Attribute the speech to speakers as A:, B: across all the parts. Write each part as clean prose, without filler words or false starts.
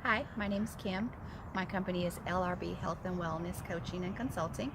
A: Hi, my name is Kim. My company is LRB Health and Wellness Coaching and Consulting.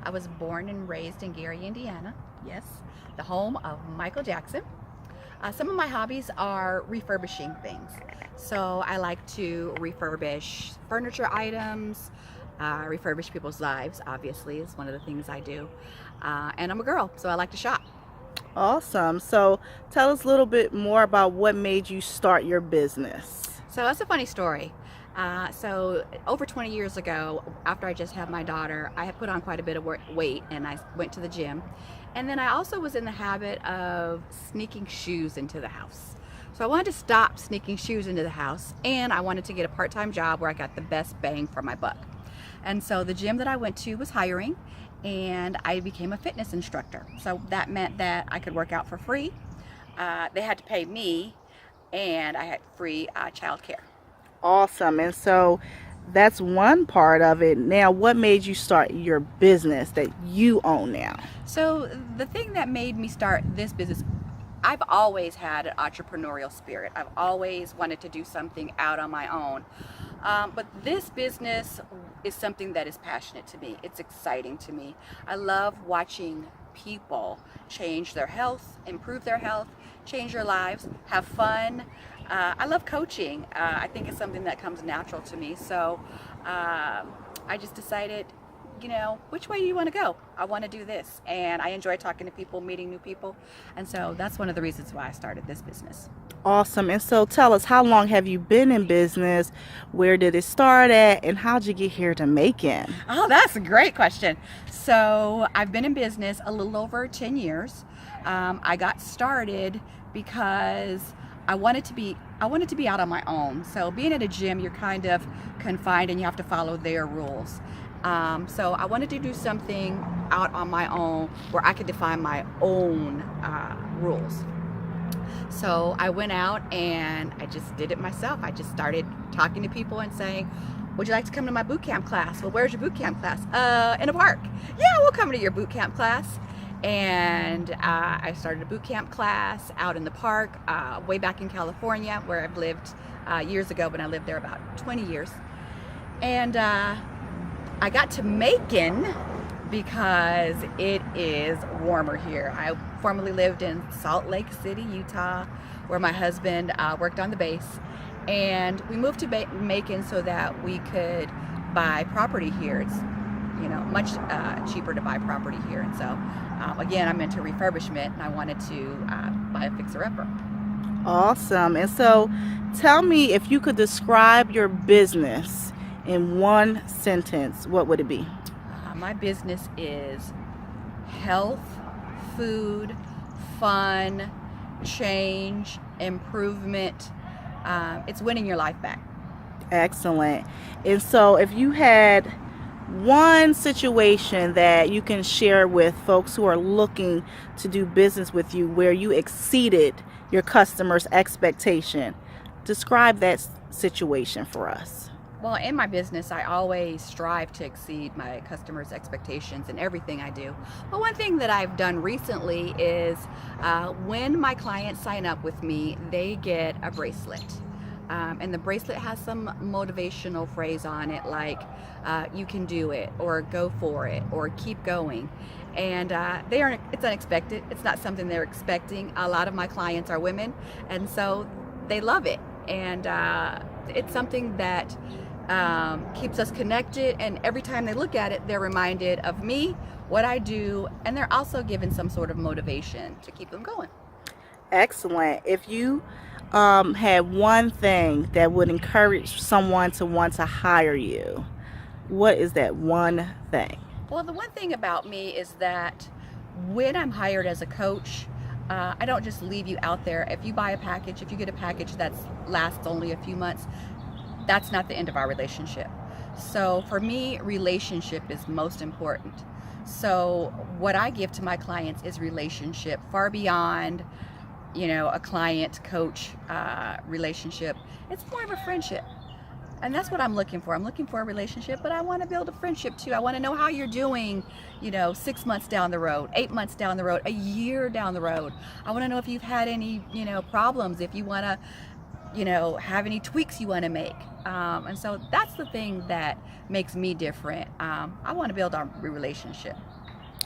A: I was born and raised in Gary, Indiana. Yes, the home of Michael Jackson. Some of my hobbies are refurbishing things. So I like to refurbish furniture items, refurbish people's lives, obviously, is one of the things I do. And I'm a girl, so I like to shop.
B: Awesome. So tell us a little bit more about what made you start your business.
A: So that's a funny story. So over 20 years ago, after I just had my daughter, I had put on quite a bit of weight and I went to the gym. And then I also was in the habit of sneaking shoes into the house. So I wanted to stop sneaking shoes into the house, and I wanted to get a part-time job where I got the best bang for my buck. And so the gym that I went to was hiring, and I became a fitness instructor. So that meant that I could work out for free. They had to pay me, and I had free child care.
B: Awesome. And so that's one part of it. Now, what made you start your business that you own now?
A: So the thing that made me start this business, I've always had an entrepreneurial spirit. I've always wanted to do something out on my own. But this business is something that is passionate to me. It's exciting to me. I love watching people change their health, improve their health, change their lives, have fun. I love coaching. I think it's something that comes natural to me. So I just decided, which way do you want to go? I want to do this. And I enjoy talking to people, meeting new people. And so that's one of the reasons why I started this business.
B: Awesome. And so tell us, how long have you been in business? Where did it start at? And how'd you get here to Macon?
A: Oh, that's a great question. So I've been in business a little over 10 years. I got started because I wanted to be out on my own. So being at a gym, you're kind of confined and you have to follow their rules. So I wanted to do something out on my own where I could define my own rules. So I went out and I just did it myself. I just started talking to people and saying, would you like to come to my boot camp class? Well, where's your boot camp class? In a park. Yeah, we'll come to your boot camp class. And I started a boot camp class out in the park way back in California, where I've lived years ago, but I lived there about 20 years. And I got to Macon because it is warmer here. I formerly lived in Salt Lake City, Utah, where my husband worked on the base. And we moved to Macon so that we could buy property here. It's much cheaper to buy property here. And so again, I'm into refurbishment and I wanted to buy a fixer-upper.
B: Awesome. And so tell me, if you could describe your business in one sentence, what would it be?
A: My business is health, food, fun, change, improvement. It's winning your life back.
B: Excellent. And so if you had one situation that you can share with folks who are looking to do business with you where you exceeded your customers' expectation, describe that situation for us.
A: Well, in my business, I always strive to exceed my customers' expectations in everything I do. But one thing that I've done recently is when my clients sign up with me, they get a bracelet. And the bracelet has some motivational phrase on it like, you can do it, or go for it, or keep going. And it's unexpected. It's not something they're expecting. A lot of my clients are women, and so they love it. And it's something that keeps us connected, and every time they look at it, they're reminded of me, what I do, and they're also given some sort of motivation to keep them going.
B: Excellent. If you had one thing that would encourage someone to want to hire you, what is that one thing?
A: Well, the one thing about me is that when I'm hired as a coach, I don't just leave you out there. If you buy a package, if you get a package that lasts only a few months, that's not the end of our relationship. So for me, relationship is most important. So what I give to my clients is relationship, far beyond a client coach relationship. It's more of a friendship. And that's what I'm looking for. I'm looking for a relationship, but I want to build a friendship too. I want to know how you're doing, 6 months down the road, 8 months down the road, a year down the road. I want to know if you've had any, problems, if you want to, have any tweaks you want to make. And so that's the thing that makes me different. I want to build our relationship.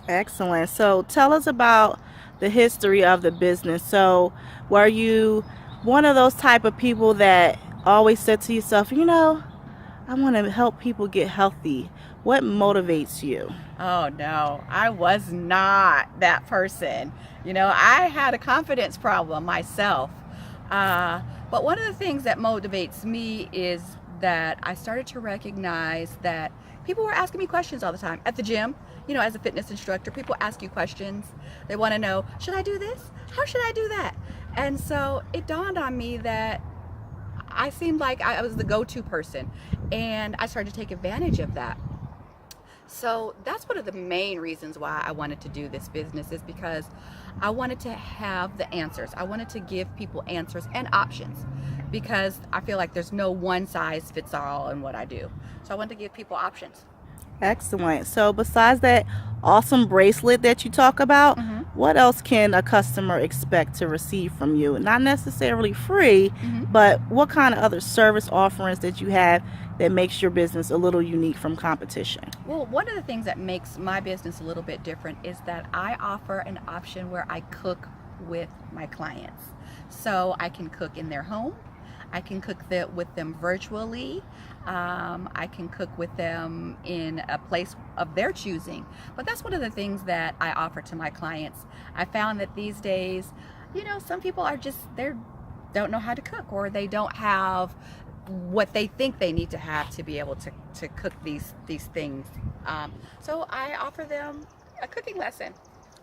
B: Excellent. So tell us about the history of the business. So were you one of those type of people that always said to yourself, I want to help people get healthy? What motivates you?
A: Oh no, I was not that person. I had a confidence problem myself. But one of the things that motivates me is that I started to recognize that people were asking me questions all the time at the gym. As a fitness instructor, people ask you questions. They want to know, should I do this? How should I do that? And so it dawned on me that I seemed like I was the go-to person, and I started to take advantage of that. So that's one of the main reasons why I wanted to do this business, is because I wanted to have the answers. I wanted to give people answers and options, because I feel like there's no one size fits all in what I do. So I wanted to give people options.
B: Excellent. So besides that awesome bracelet that you talk about, what else can a customer expect to receive from you? Not necessarily free, but what kind of other service offerings that you have that makes your business a little unique from competition?
A: Well, one of the things that makes my business a little bit different is that I offer an option where I cook with my clients. So I can cook in their home. I can cook with them virtually. I can cook with them in a place of their choosing. But that's one of the things that I offer to my clients. I found that these days, some people are they don't know how to cook, or they don't have what they think they need to have to be able to cook these things. So I offer them a cooking lesson.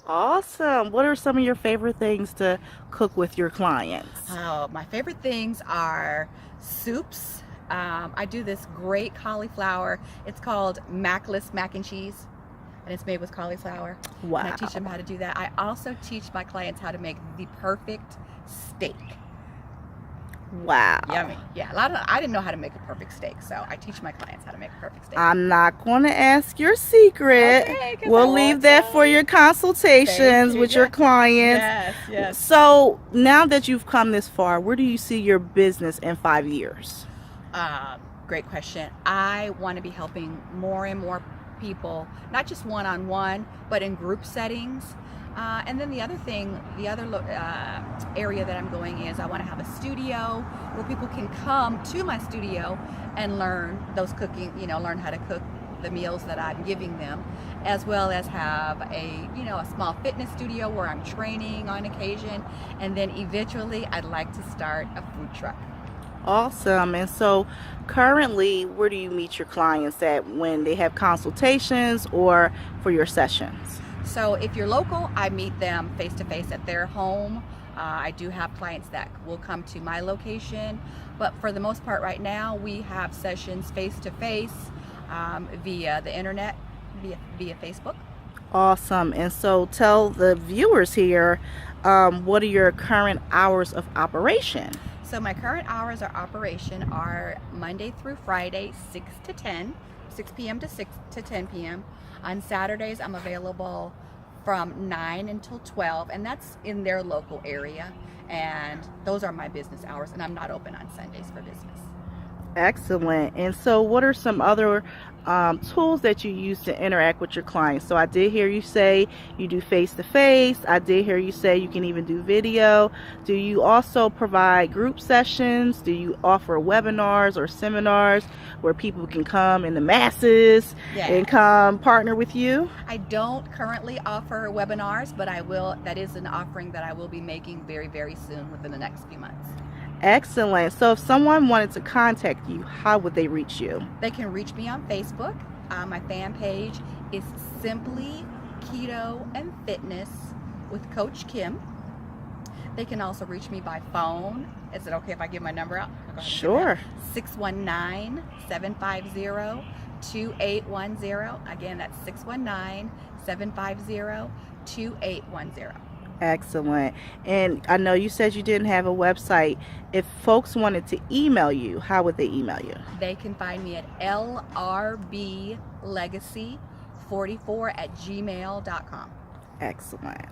B: Awesome. What are some of your favorite things to cook with your clients?
A: Oh, my favorite things are soups. I do this great cauliflower. It's called Macless mac and cheese, and it's made with cauliflower.
B: Wow.
A: And I teach them how to do that. I also teach my clients how to make the perfect steak.
B: Wow.
A: Yummy. Yeah, I didn't know how to make a perfect steak, so I teach my clients how to make a perfect steak.
B: I'm not going to ask your secret.
A: Okay, 'cause
B: we'll
A: I
B: leave
A: won't
B: that
A: tell
B: for
A: you.
B: your consultations with your
A: Yes.
B: clients.
A: Yes.
B: So now that you've come this far, where do you see your business in 5 years?
A: Great question. I want to be helping more and more people, not just one-on-one, but in group settings. And then the other area that I'm going is I want to have a studio where people can come to my studio and learn learn how to cook the meals that I'm giving them, as well as have a small fitness studio where I'm training on occasion. And then eventually I'd like to start a food truck.
B: Awesome. And so currently, where do you meet your clients at when they have consultations or for your sessions?
A: So if you're local, I meet them face to face at their home. I do have clients that will come to my location, but for the most part right now, we have sessions face to face via the internet, via Facebook.
B: Awesome. And so tell the viewers here, what are your current hours of operation?
A: So my current hours of operation are Monday through Friday, 6 p.m. to 10 p.m. On Saturdays, I'm available from 9 until 12, and that's in their local area. And those are my business hours, and I'm not open on Sundays for business.
B: Excellent. And so what are some other tools that you use to interact with your clients? So I did hear you say you do face-to-face. I did hear you say you can even do video. Do you also provide group sessions? Do you offer webinars or seminars where people can come in the masses and come partner with you?
A: I don't currently offer webinars, but I will. That is an offering that I will be making very, very soon, within the next few months.
B: Excellent. So if someone wanted to contact you, how would they reach you?
A: They can reach me on Facebook. My fan page is Simply Keto and Fitness with Coach Kim. They can also reach me by phone. Is it okay if I give my number out?
B: Sure.
A: 619-750-2810. Again, that's 619-750-2810.
B: Excellent. And I know you said you didn't have a website. If folks wanted to email you, how would they email you?
A: They can find me at lrblegacy44@gmail.com.
B: Excellent.